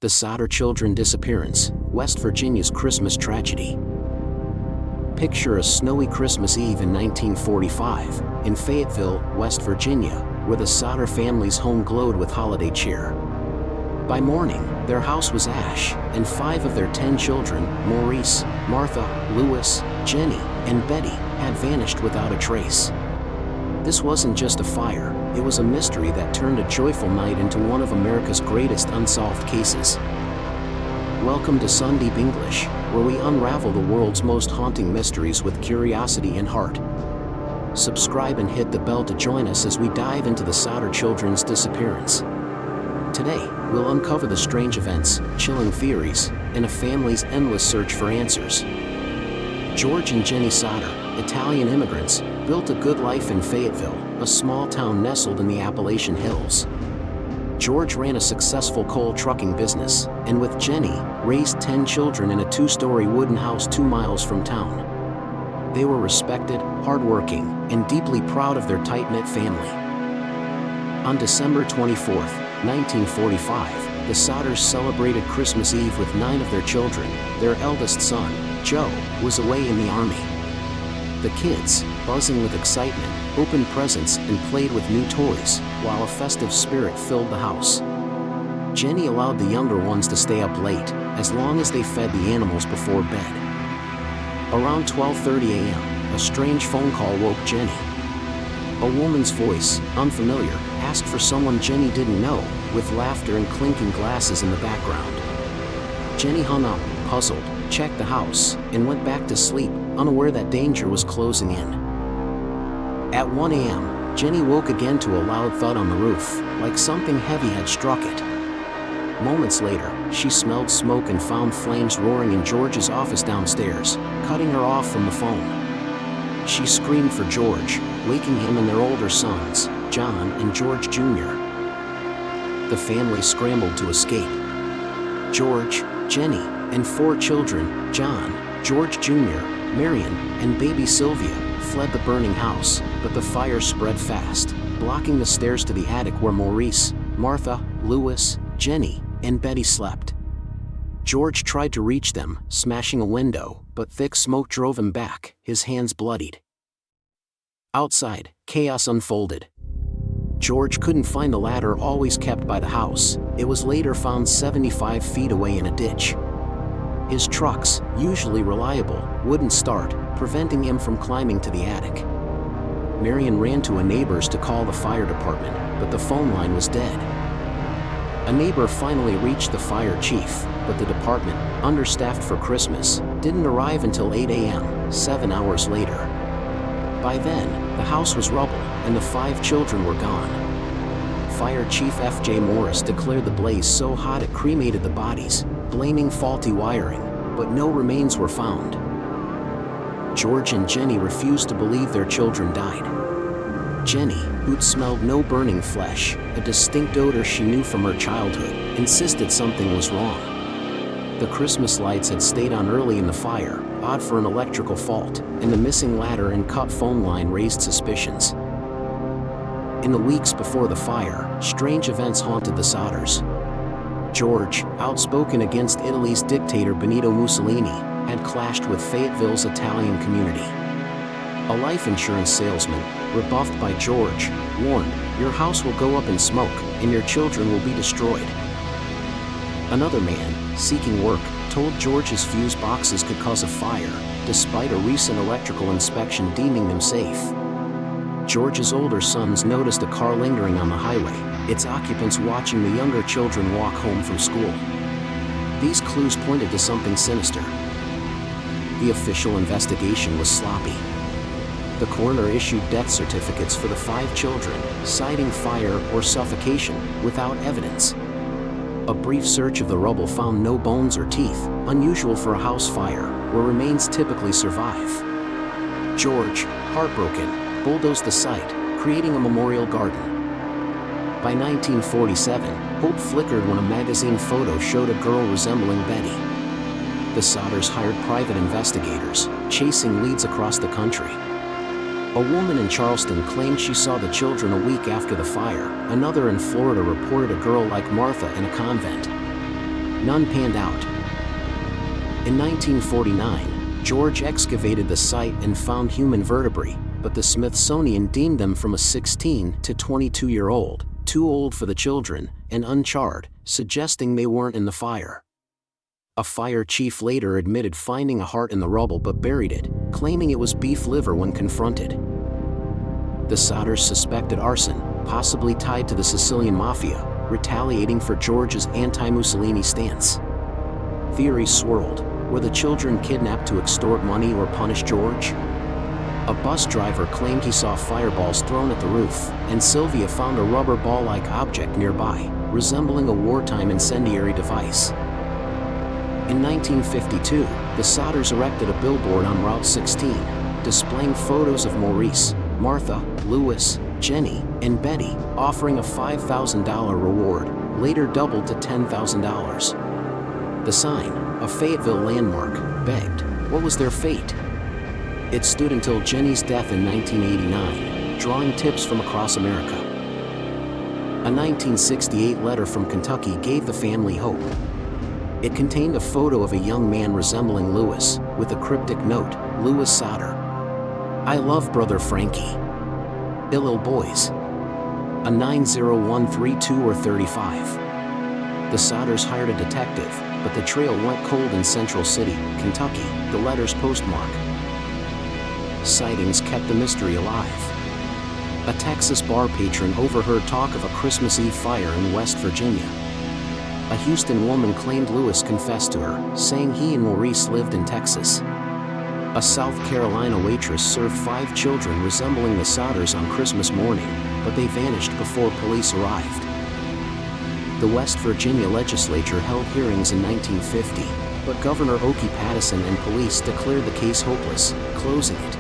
The Sodder children disappearance, West Virginia's Christmas tragedy. Picture a snowy Christmas Eve in 1945, in Fayetteville, West Virginia, where the Sodder family's home glowed with holiday cheer. By morning, their house was ash, and 5 of their 10 children, Maurice, Martha, Louis, Jenny, and Betty, had vanished without a trace. This wasn't just a fire, it was a mystery that turned a joyful night into one of America's greatest unsolved cases. Welcome to Sunday English, where we unravel the world's most haunting mysteries with curiosity and heart. Subscribe and hit the bell to join us as we dive into the Sodder children's disappearance. Today, we'll uncover the strange events, chilling theories, and a family's endless search for answers. George and Jenny Sodder, Italian immigrants, built a good life in Fayetteville, a small town nestled in the Appalachian Hills. George ran a successful coal trucking business, and with Jenny, raised 10 children in a 2-story wooden house 2 miles from town. They were respected, hardworking, and deeply proud of their tight-knit family. On December 24, 1945, the Sodders celebrated Christmas Eve with 9 of their children. Their eldest son, Joe, was away in the Army. The kids, buzzing with excitement, opened presents and played with new toys, while a festive spirit filled the house. Jenny allowed the younger ones to stay up late, as long as they fed the animals before bed. Around 12:30 a.m., a strange phone call woke Jenny. A woman's voice, unfamiliar, asked for someone Jenny didn't know, with laughter and clinking glasses in the background. Jenny hung up, puzzled, checked the house, and went back to sleep, unaware that danger was closing in. At 1 a.m., Jenny woke again to a loud thud on the roof, like something heavy had struck it. Moments later, she smelled smoke and found flames roaring in George's office downstairs, cutting her off from the phone. She screamed for George, waking him and their older sons, John and George Jr. The family scrambled to escape. George, Jenny, and 4 children, John, George Jr., Marion, and baby Sylvia, fled the burning house, but the fire spread fast, blocking the stairs to the attic where Maurice, Martha, Louis, Jenny, and Betty slept. George tried to reach them, smashing a window, but thick smoke drove him back, his hands bloodied. Outside, chaos unfolded. George couldn't find the ladder always kept by the house. It was later found 75 feet away in a ditch. His trucks, usually reliable, wouldn't start, preventing him from climbing to the attic. Marion ran to a neighbor's to call the fire department, but the phone line was dead. A neighbor finally reached the fire chief, but the department, understaffed for Christmas, didn't arrive until 8 a.m., 7 hours later. By then, the house was rubble, and the 5 children were gone. Fire Chief F.J. Morris declared the blaze so hot it cremated the bodies, blaming faulty wiring, but no remains were found. George and Jenny refused to believe their children died. Jenny, who'd smelled no burning flesh, a distinct odor she knew from her childhood, insisted something was wrong. The Christmas lights had stayed on early in the fire, odd for an electrical fault, and the missing ladder and cut phone line raised suspicions. In the weeks before the fire, strange events haunted the Sodders. George, outspoken against Italy's dictator Benito Mussolini, had clashed with Fayetteville's Italian community. A life insurance salesman, rebuffed by George, warned, "Your house will go up in smoke, and your children will be destroyed." Another man, seeking work, told George his fuse boxes could cause a fire, despite a recent electrical inspection deeming them safe. George's older sons noticed a car lingering on the highway, its occupants watching the younger children walk home from school. These clues pointed to something sinister. The official investigation was sloppy. The coroner issued death certificates for the 5 children, citing fire or suffocation, without evidence. A brief search of the rubble found no bones or teeth, unusual for a house fire, where remains typically survive. George, heartbroken, bulldozed the site, creating a memorial garden. By 1947, hope flickered when a magazine photo showed a girl resembling Betty. The Sodders hired private investigators, chasing leads across the country. A woman in Charleston claimed she saw the children a week after the fire. Another in Florida reported a girl like Martha in a convent. none panned out. In 1949, George excavated the site and found human vertebrae, but the Smithsonian deemed them from a 16 to 22-year-old, too old for the children, and uncharred, suggesting they weren't in the fire. A fire chief later admitted finding a heart in the rubble but buried it, claiming it was beef liver when confronted. The Sodders suspected arson, possibly tied to the Sicilian mafia, retaliating for George's anti-Mussolini stance. Theories swirled. Were the children kidnapped to extort money or punish George? A bus driver claimed he saw fireballs thrown at the roof, and Sylvia found a rubber ball-like object nearby, resembling a wartime incendiary device. In 1952, the Sodders erected a billboard on Route 16, displaying photos of Maurice, Martha, Louis, Jenny, and Betty, offering a $5,000 reward, later doubled to $10,000. The sign, a Fayetteville landmark, begged, what was their fate? It stood until Jenny's death in 1989, drawing tips from across America. A 1968 letter from Kentucky gave the family hope. It contained a photo of a young man resembling Louis, with a cryptic note, Louis Sodder. I love brother Frankie. Ill boys. A 90132 or 35. The Sodders hired a detective, but the trail went cold in Central City, Kentucky, the letter's postmark. Sightings kept the mystery alive. A Texas bar patron overheard talk of a Christmas Eve fire in West Virginia. A Houston woman claimed Louis confessed to her, saying he and Maurice lived in Texas. A South Carolina waitress served 5 children resembling the Sodders on Christmas morning, but they vanished before police arrived. The West Virginia legislature held hearings in 1950, but Governor Oki Pattison and police declared the case hopeless, closing it.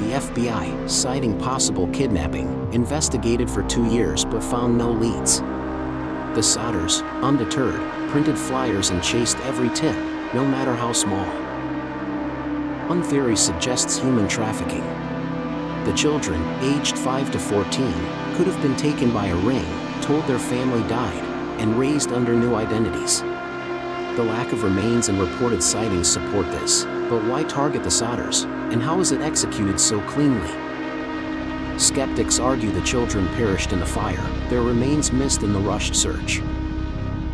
The FBI, citing possible kidnapping, investigated for 2 years but found no leads. The Sodders, undeterred, printed flyers and chased every tip, no matter how small. One theory suggests human trafficking. The children, aged 5 to 14, could have been taken by a ring, told their family died, and raised under new identities. The lack of remains and reported sightings support this, but why target the Sodders, and how is it executed so cleanly? Skeptics argue the children perished in the fire, their remains missed in the rushed search.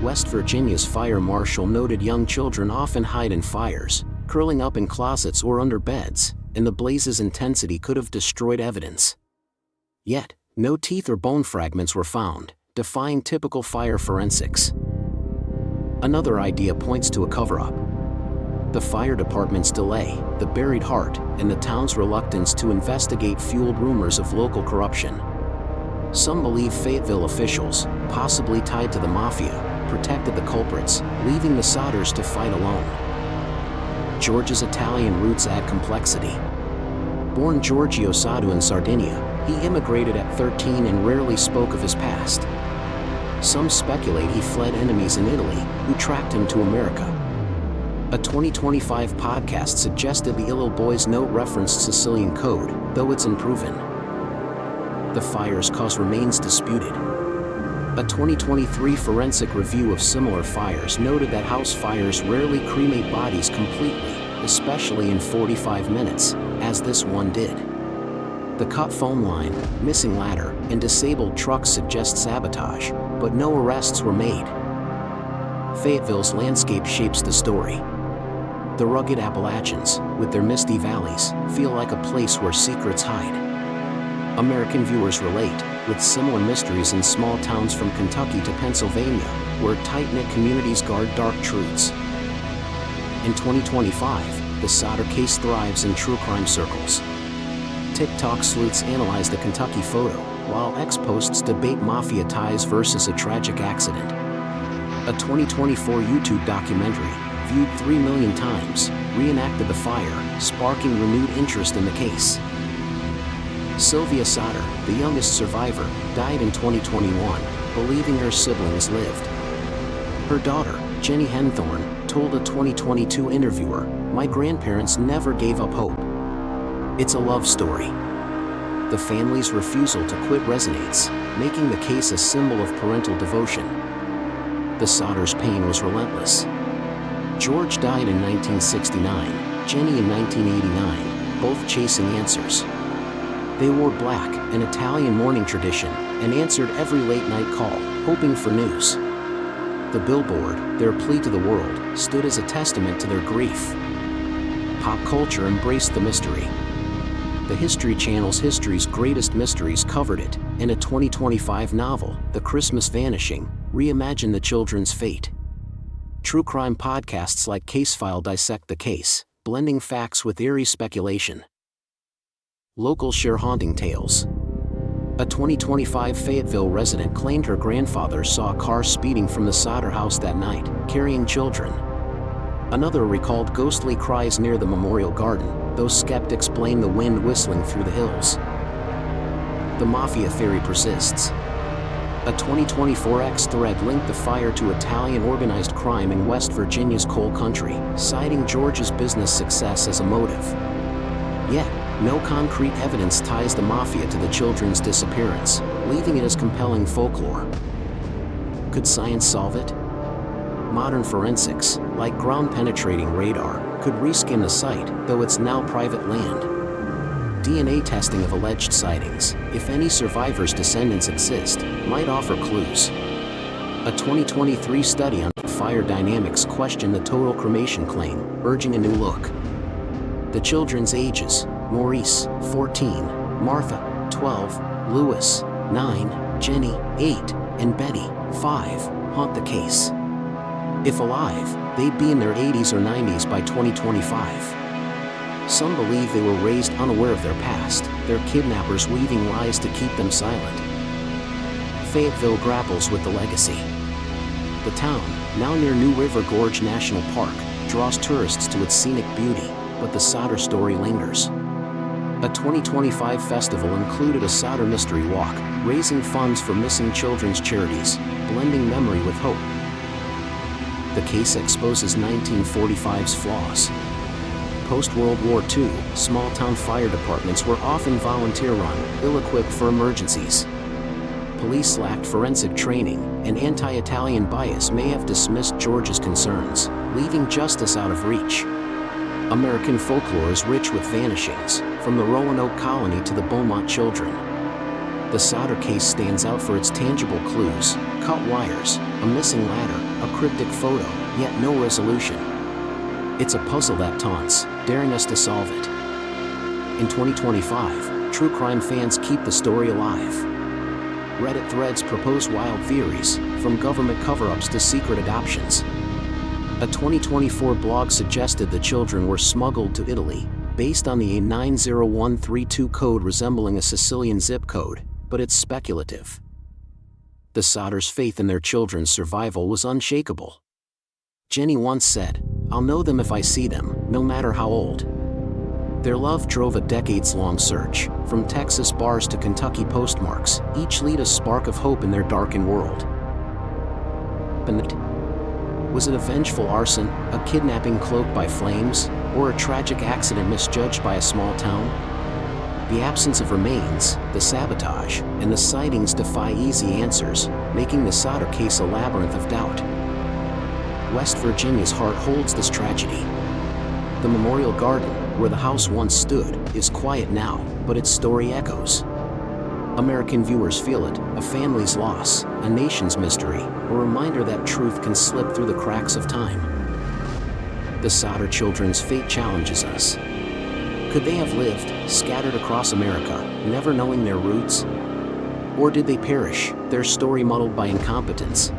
West Virginia's fire marshal noted young children often hide in fires, curling up in closets or under beds, and the blaze's intensity could have destroyed evidence. Yet, no teeth or bone fragments were found, defying typical fire forensics. Another idea points to a cover-up. The fire department's delay, the buried heart, and the town's reluctance to investigate fueled rumors of local corruption. Some believe Fayetteville officials, possibly tied to the mafia, protected the culprits, leaving the Sodders to fight alone. George's Italian roots add complexity. Born Giorgio Sodder in Sardinia, he immigrated at 13 and rarely spoke of his past. Some speculate he fled enemies in Italy, who tracked him to America. A 2025 podcast suggested the Ill Boys note referenced Sicilian code, though it's unproven. The fire's cause remains disputed. A 2023 forensic review of similar fires noted that house fires rarely cremate bodies completely, especially in 45 minutes, as this one did. The cut phone line, missing ladder, and disabled truck suggest sabotage, but no arrests were made. Fayetteville's landscape shapes the story. The rugged Appalachians, with their misty valleys, feel like a place where secrets hide. American viewers relate, with similar mysteries in small towns from Kentucky to Pennsylvania, where tight-knit communities guard dark truths. In 2025, the Sodder case thrives in true crime circles. TikTok sleuths analyze the Kentucky photo, while ex-posts debate mafia ties versus a tragic accident. A 2024 YouTube documentary, viewed 3 million times, reenacted the fire, sparking renewed interest in the case. Sylvia Sodder, the youngest survivor, died in 2021, believing her siblings lived. Her daughter, Jenny Henthorne, told a 2022 interviewer, "My grandparents never gave up hope." It's a love story. The family's refusal to quit resonates, making the case a symbol of parental devotion. The Sodders' pain was relentless. George died in 1969, Jenny in 1989, both chasing answers. They wore black, an Italian mourning tradition, and answered every late-night call, hoping for news. The billboard, their plea to the world, stood as a testament to their grief. Pop culture embraced the mystery. The History Channel's History's Greatest Mysteries covered it, and a 2025 novel, The Christmas Vanishing, reimagined the children's fate. True crime podcasts like Casefile dissect the case, blending facts with eerie speculation. Locals share haunting tales. A 2025 Fayetteville resident claimed her grandfather saw a car speeding from the Sodder house that night, carrying children. Another recalled ghostly cries near the Memorial Garden, though skeptics blame the wind whistling through the hills. The mafia theory persists. A 2024 X thread linked the fire to Italian organized crime in West Virginia's coal country, citing George's business success as a motive. Yet, no concrete evidence ties the mafia to the children's disappearance, leaving it as compelling folklore. Could science solve it? Modern forensics, like ground-penetrating radar, could reskin the site, though it's now private land. DNA testing of alleged sightings, if any survivors' descendants exist, might offer clues. A 2023 study on fire dynamics questioned the total cremation claim, urging a new look. The children's ages: Maurice, 14, Martha, 12, Louis, 9, Jenny, 8, and Betty, 5, haunt the case. If alive, they'd be in their 80s or 90s by 2025. Some believe they were raised unaware of their past, their kidnappers weaving lies to keep them silent. Fayetteville grapples with the legacy. The town, now near New River Gorge National Park, draws tourists to its scenic beauty, but the Sodder story lingers. A 2025 festival included a Sodder mystery walk, raising funds for missing children's charities, blending memory with hope. The case exposes 1945's flaws. Post-World War II, small-town fire departments were often volunteer-run, ill-equipped for emergencies. Police lacked forensic training, and anti-Italian bias may have dismissed George's concerns, leaving justice out of reach. American folklore is rich with vanishings, from the Roanoke colony to the Beaumont children. The Sodder case stands out for its tangible clues: cut wires, a missing ladder, a cryptic photo, yet no resolution. It's a puzzle that taunts, daring us to solve it. In 2025, true crime fans keep the story alive. Reddit threads propose wild theories, from government cover-ups to secret adoptions. A 2024 blog suggested the children were smuggled to Italy, based on the A90132 code resembling a Sicilian zip code, but it's speculative. The Sodders' faith in their children's survival was unshakable. Jenny once said, "I'll know them if I see them, no matter how old." Their love drove a decades-long search, from Texas bars to Kentucky postmarks, each lead a spark of hope in their darkened world. Was it a vengeful arson, a kidnapping cloaked by flames, or a tragic accident misjudged by a small town? The absence of remains, the sabotage, and the sightings defy easy answers, making the Sodder case a labyrinth of doubt. West Virginia's heart holds this tragedy. The Memorial Garden, where the house once stood, is quiet now, but its story echoes. American viewers feel it, a family's loss, a nation's mystery, a reminder that truth can slip through the cracks of time. The Sodder children's fate challenges us. Could they have lived, scattered across America, never knowing their roots? Or did they perish, their story muddled by incompetence?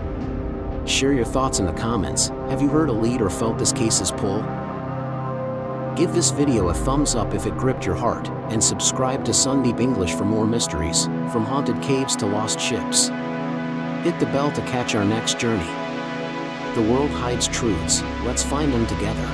Share your thoughts in the comments. Have you heard a lead or felt this case's pull? Give this video a thumbs up if it gripped your heart, and subscribe to Sundeep English for more mysteries, from haunted caves to lost ships. Hit the bell to catch our next journey. The world hides truths, let's find them together.